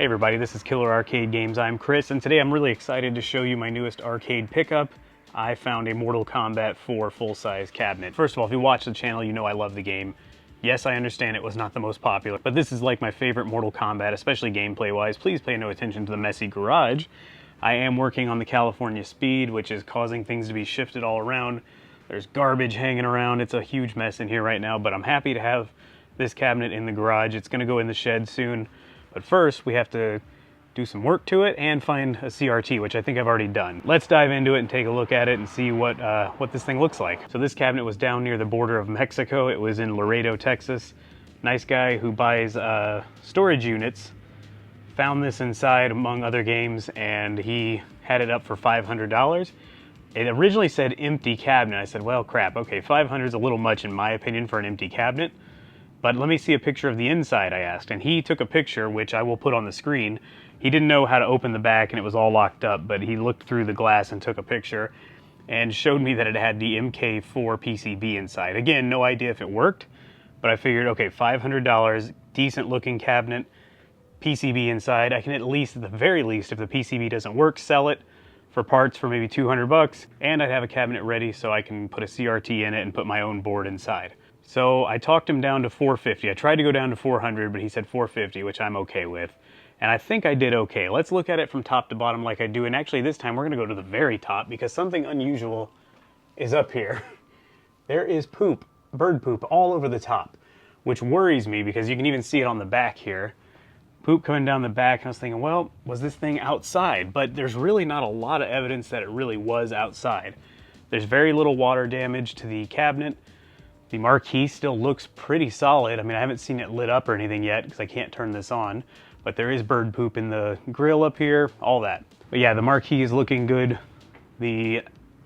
Hey everybody, this is Killer Arcade Games. I'm Chris, and today I'm really excited to show you my newest arcade pickup. I found a Mortal Kombat 4 full-size cabinet. First of all, if you watch the channel, you know I love the game. Yes, I understand it was not the most popular, but this is like my favorite Mortal Kombat, especially gameplay-wise. Please pay no attention to the messy garage. I am working on the California Speed, which is causing things to be shifted all around. There's garbage hanging around. It's a huge mess in here right now, but I'm happy to have this cabinet in the garage. It's gonna go in the shed soon. But first, we have to do some work to it and find a CRT, which I think I've already done. Let's dive into it and take a look at it and see what this thing looks like. So this cabinet was down near the border of Mexico. It was in Laredo, Texas. Nice guy who buys storage units found this inside among other games, and he had it up for $500. It originally said empty cabinet. I said, well, crap, okay, 500 is a little much in my opinion for an empty cabinet. But let me see a picture of the inside, I asked. And he took a picture, which I will put on the screen. He didn't know how to open the back and it was all locked up, but he looked through the glass and took a picture and showed me that it had the MK4 PCB inside. Again, no idea if it worked, but I figured, okay, $500, decent looking cabinet, PCB inside. I can at least, at the very least, if the PCB doesn't work, sell it for parts for maybe 200 bucks. And I'd have a cabinet ready so I can put a CRT in it and put my own board inside. So I talked him down to 450. I tried to go down to 400, but he said 450, which I'm okay with. And I think I did okay. Let's look at it from top to bottom like I do. And actually this time we're gonna go to the very top because something unusual is up here. There is poop, bird poop, all over the top, which worries me because you can even see it on the back here. Poop coming down the back, and I was thinking, well, was this thing outside? But there's really not a lot of evidence that it really was outside. There's very little water damage to the cabinet. The marquee still looks pretty solid. I mean, I haven't seen it lit up or anything yet because I can't turn this on, but there is bird poop in the grill up here, all that. But yeah, the marquee is looking good.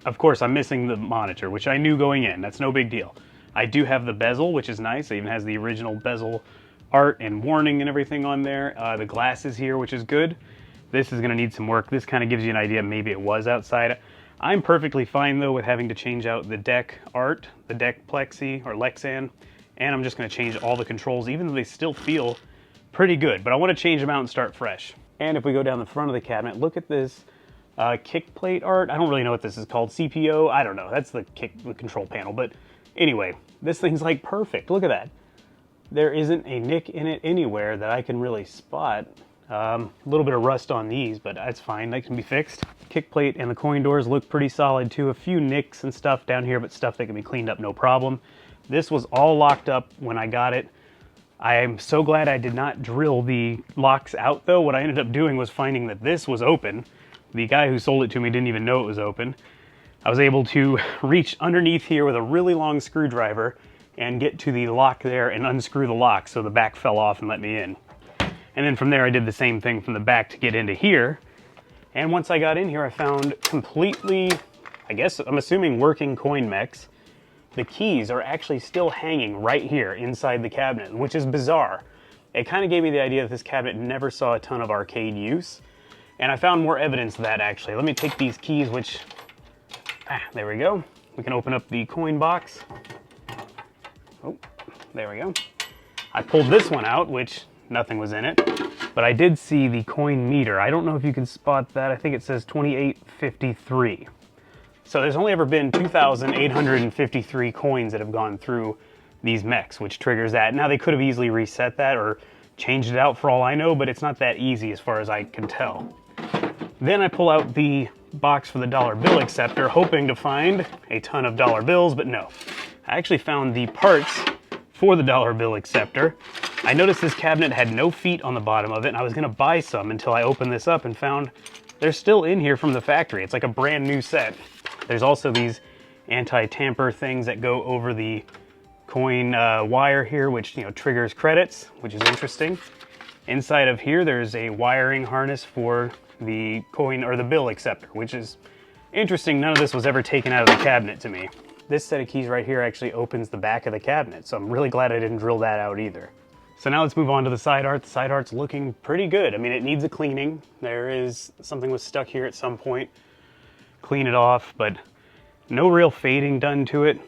Of course, I'm missing the monitor, which I knew going in. That's no big deal. I do have the bezel, which is nice. It even has the original bezel art and warning and everything on there. The glass is here, which is good. This is gonna need some work. This kind of gives you an idea maybe it was outside. I'm perfectly fine though with having to change out the deck art, the deck plexi or Lexan, and I'm just gonna change all the controls even though they still feel pretty good, but I wanna change them out and start fresh. And if we go down the front of the cabinet, look at this kick plate art. I don't really know what this is called, CPO, I don't know, that's the control panel, but anyway, this thing's like perfect, look at that. There isn't a nick in it anywhere that I can really spot. A little bit of rust on these, but that's fine, that can be fixed. Kick plate and the coin doors look pretty solid too. A few nicks and stuff down here, but stuff that can be cleaned up, no problem. This was all locked up when I got it. I am so glad I did not drill the locks out though. What I ended up doing was finding that this was open. The guy who sold it to me didn't even know it was open. I was able to reach underneath here with a really long screwdriver and get to the lock there and unscrew the lock so the back fell off and let me in. And then from there I did the same thing from the back to get into here. And once I got in here I found completely, I guess I'm assuming working coin mechs. The keys are actually still hanging right here inside the cabinet, which is bizarre. It kind of gave me the idea that this cabinet never saw a ton of arcade use. And I found more evidence of that actually. Let me take these keys, which, there we go. We can open up the coin box. Oh, there we go. I pulled this one out, which nothing was in it, but I did see the coin meter. I don't know if you can spot that. I think it says 2853. So there's only ever been 2,853 coins that have gone through these mechs, which triggers that. Now they could have easily reset that or changed it out for all I know, but it's not that easy as far as I can tell. Then I pull out the box for the dollar bill acceptor, hoping to find a ton of dollar bills, but no. I actually found the parts for the dollar bill acceptor. I noticed this cabinet had no feet on the bottom of it, and I was gonna buy some until I opened this up and found they're still in here from the factory. It's like a brand new set. There's also these anti-tamper things that go over the coin wire here, which triggers credits, which is interesting. Inside of here, there's a wiring harness for the coin or the bill acceptor, which is interesting. None of this was ever taken out of the cabinet to me. This set of keys right here actually opens the back of the cabinet, so I'm really glad I didn't drill that out either. So now let's move on to the side art. The side art's looking pretty good. I mean, it needs a cleaning. There is something was stuck here at some point. Clean it off, but no real fading done to it.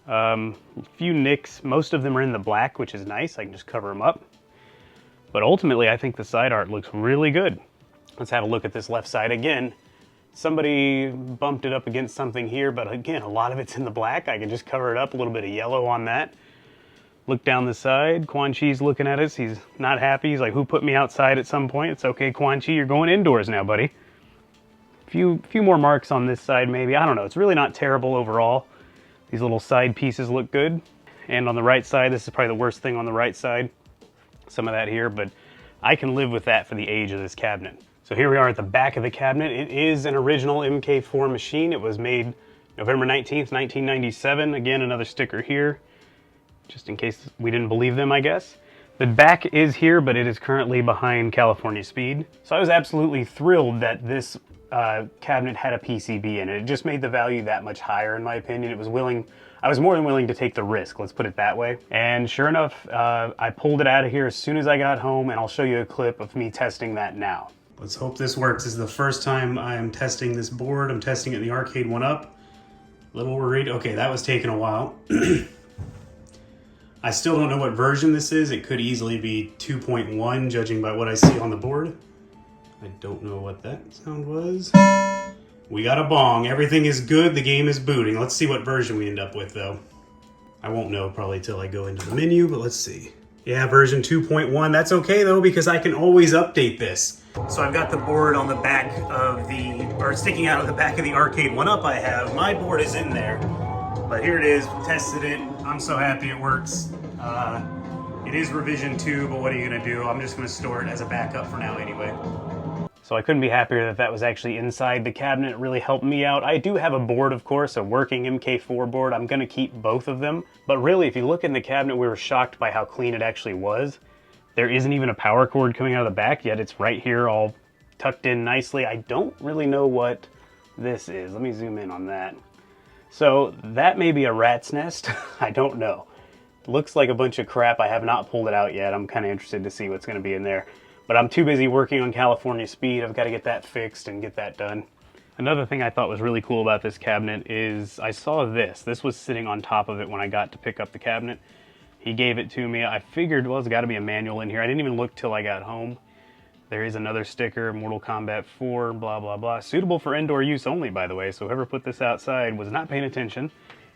A few nicks. Most of them are in the black, which is nice. I can just cover them up. But ultimately, I think the side art looks really good. Let's have a look at this left side again. Somebody bumped it up against something here, but again, a lot of it's in the black. I can just cover it up, a little bit of yellow on that. Look down the side, Quan Chi's looking at us. He's not happy. He's like, who put me outside at some point? It's okay, Quan Chi, you're going indoors now, buddy. Few more marks on this side maybe. I don't know, it's really not terrible overall. These little side pieces look good. And on the right side, this is probably the worst thing on the right side. Some of that here, but I can live with that for the age of this cabinet. So here we are at the back of the cabinet. It is an original MK4 machine. It was made November 19th, 1997. Again, another sticker here, just in case we didn't believe them, I guess. The back is here, but it is currently behind California Speed. So I was absolutely thrilled that this cabinet had a PCB in it. It just made the value that much higher, in my opinion. I was more than willing to take the risk, let's put it that way. And sure enough, I pulled it out of here as soon as I got home, and I'll show you a clip of me testing that now. Let's hope this works. This is the first time I'm testing this board. I'm testing it in the Arcade 1-Up. A little worried. Okay, that was taking a while. I still don't know what version this is. It could easily be 2.1, judging by what I see on the board. I don't know what that sound was. We got a bong. Everything is good. The game is booting. Let's see what version we end up with, though. I won't know probably till I go into the menu, but let's see. Yeah, version 2.1. That's okay, though, because I can always update this. So I've got the board on the back of sticking out of the back of the Arcade 1-Up I have. My board is in there, but here it is. Tested it. I'm so happy it works. It is revision 2, but what are you gonna do? I'm just gonna store it as a backup for now anyway. So I couldn't be happier that that was actually inside the cabinet. It really helped me out. I do have a board, of course, a working MK4 board. I'm gonna keep both of them. But really, if you look in the cabinet, we were shocked by how clean it actually was. There isn't even a power cord coming out of the back yet. It's right here all tucked in nicely. I don't really know what this is. Let me zoom in on that. So that may be a rat's nest. I don't know. It looks like a bunch of crap. I have not pulled it out yet. I'm kind of interested to see what's going to be in there. But I'm too busy working on California Speed. I've got to get that fixed and get that done. Another thing I thought was really cool about this cabinet is I saw this. This was sitting on top of it when I got to pick up the cabinet. He gave it to me. I figured, well, there's got to be a manual in here. I didn't even look till I got home. There is another sticker, Mortal Kombat 4, blah, blah, blah. Suitable for indoor use only, by the way, so whoever put this outside was not paying attention.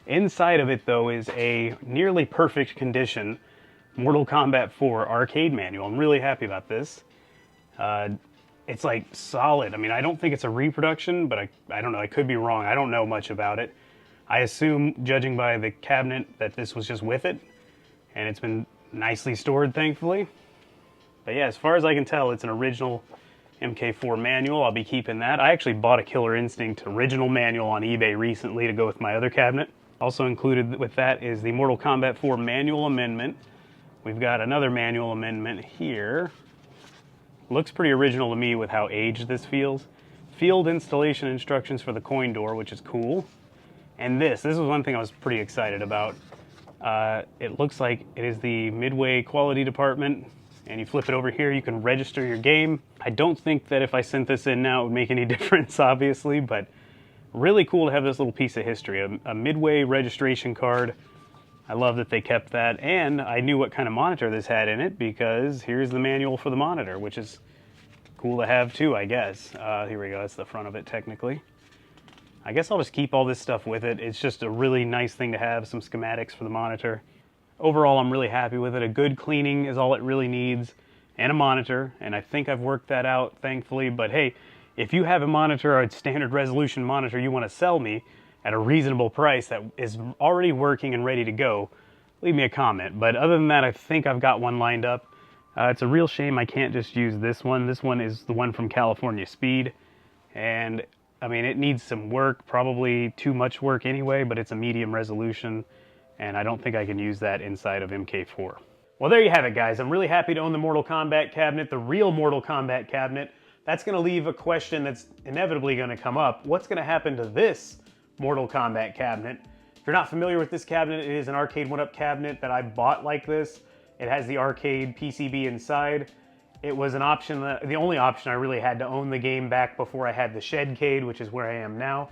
Inside of it, though, is a nearly perfect condition Mortal Kombat 4 arcade manual. I'm really happy about this. It's like solid. I mean, I don't think it's a reproduction, but I don't know. I could be wrong. I don't know much about it. I assume, judging by the cabinet, that this was just with it. And it's been nicely stored, thankfully. But yeah, as far as I can tell, it's an original MK4 manual. I'll be keeping that. I actually bought a Killer Instinct original manual on eBay recently to go with my other cabinet. Also included with that is the Mortal Kombat 4 manual amendment. We've got another manual amendment here. Looks pretty original to me with how aged this feels. Field installation instructions for the coin door, which is cool. And this was one thing I was pretty excited about. It looks like it is the Midway quality department, and you flip it over here, you can register your game. I don't think that if I sent this in now it would make any difference, obviously, but really cool to have this little piece of history, a Midway registration card. I love that they kept that, and I knew what kind of monitor this had in it because here's the manual for the monitor, which is cool to have too, I guess. Here we go, that's the front of it technically. I guess I'll just keep all this stuff with it. It's just a really nice thing to have, some schematics for the monitor. Overall, I'm really happy with it. A good cleaning is all it really needs, and a monitor, and I think I've worked that out, thankfully. But hey, if you have a monitor or a standard resolution monitor you want to sell me at a reasonable price that is already working and ready to go, leave me a comment. But other than that, I think I've got one lined up. It's a real shame I can't just use this one. This one is the one from California Speed, and I mean, it needs some work, probably too much work anyway, but it's a medium resolution, and I don't think I can use that inside of MK4. Well, there you have it, guys. I'm really happy to own the Mortal Kombat cabinet, the real Mortal Kombat cabinet. That's going to leave a question that's inevitably going to come up. What's going to happen to this Mortal Kombat cabinet? If you're not familiar with this cabinet, it is an Arcade 1-Up cabinet that I bought like this. It has the arcade PCB inside. It was an option, the only option I really had to own the game back before I had the Shedcade, which is where I am now.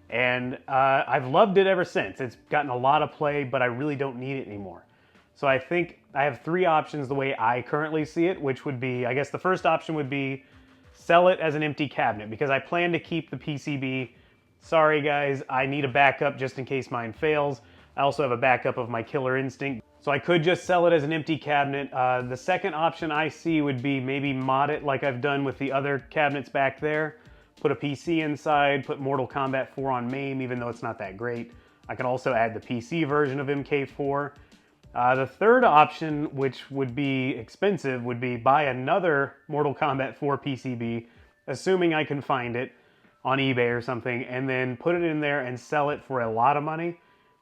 And I've loved it ever since. It's gotten a lot of play, but I really don't need it anymore. So I think I have three options the way I currently see it, which would be, I guess the first option would be sell it as an empty cabinet because I plan to keep the PCB. Sorry guys, I need a backup just in case mine fails. I also have a backup of my Killer Instinct. So I could just sell it as an empty cabinet. The second option I see would be maybe mod it like I've done with the other cabinets back there. Put a PC inside, put Mortal Kombat 4 on MAME, even though it's not that great. I can also add the PC version of MK4. The third option, which would be expensive, would be buy another Mortal Kombat 4 PCB, assuming I can find it on eBay or something, and then put it in there and sell it for a lot of money.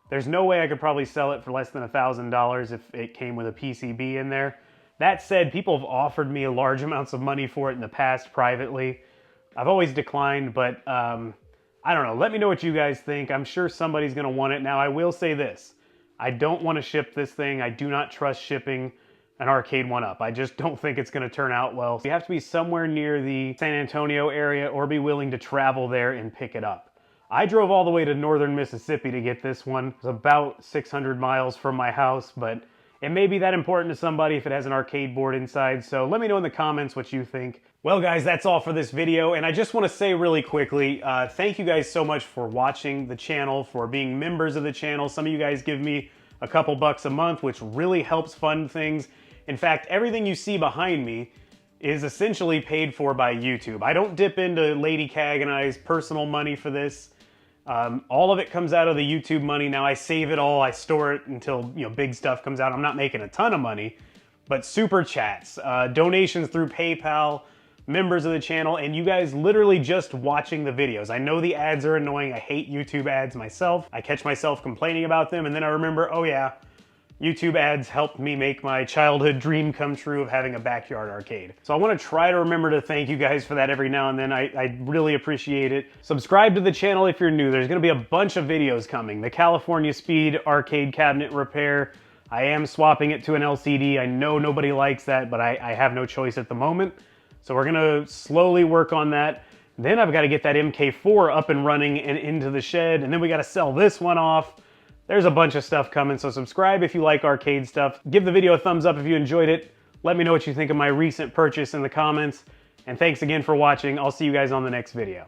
There's no way I could probably sell it for less than $1,000 if it came with a PCB in there. That said, people have offered me large amounts of money for it in the past privately. I've always declined, but I don't know. Let me know what you guys think. I'm sure somebody's going to want it. Now, I will say this. I don't want to ship this thing. I do not trust shipping an arcade one-up. I just don't think it's going to turn out well. You have to be somewhere near the San Antonio area or be willing to travel there and pick it up. I drove all the way to northern Mississippi to get this one. It's about 600 miles from my house, but it may be that important to somebody if it has an arcade board inside, so let me know in the comments what you think. Well guys, that's all for this video, and I just want to say really quickly, thank you guys so much for watching the channel, for being members of the channel. Some of you guys give me a couple bucks a month, which really helps fund things. In fact, everything you see behind me is essentially paid for by YouTube. I don't dip into Lady Cag and I's personal money for this. All of it comes out of the YouTube money. Now I save it all, I store it until big stuff comes out. I'm not making a ton of money, but super chats, donations through PayPal, members of the channel, and you guys literally just watching the videos. I know the ads are annoying. I hate YouTube ads myself. I catch myself complaining about them, and then I remember, oh yeah, YouTube ads helped me make my childhood dream come true of having a backyard arcade. So I want to try to remember to thank you guys for that every now and then. I really appreciate it. Subscribe to the channel if you're new. There's going to be a bunch of videos coming. The California Speed arcade cabinet repair. I am swapping it to an LCD. I know nobody likes that, but I have no choice at the moment. So we're going to slowly work on that. Then I've got to get that MK4 up and running and into the shed. And then we got to sell this one off. There's a bunch of stuff coming, so subscribe if you like arcade stuff. Give the video a thumbs up if you enjoyed it. Let me know what you think of my recent purchase in the comments. And thanks again for watching. I'll see you guys on the next video.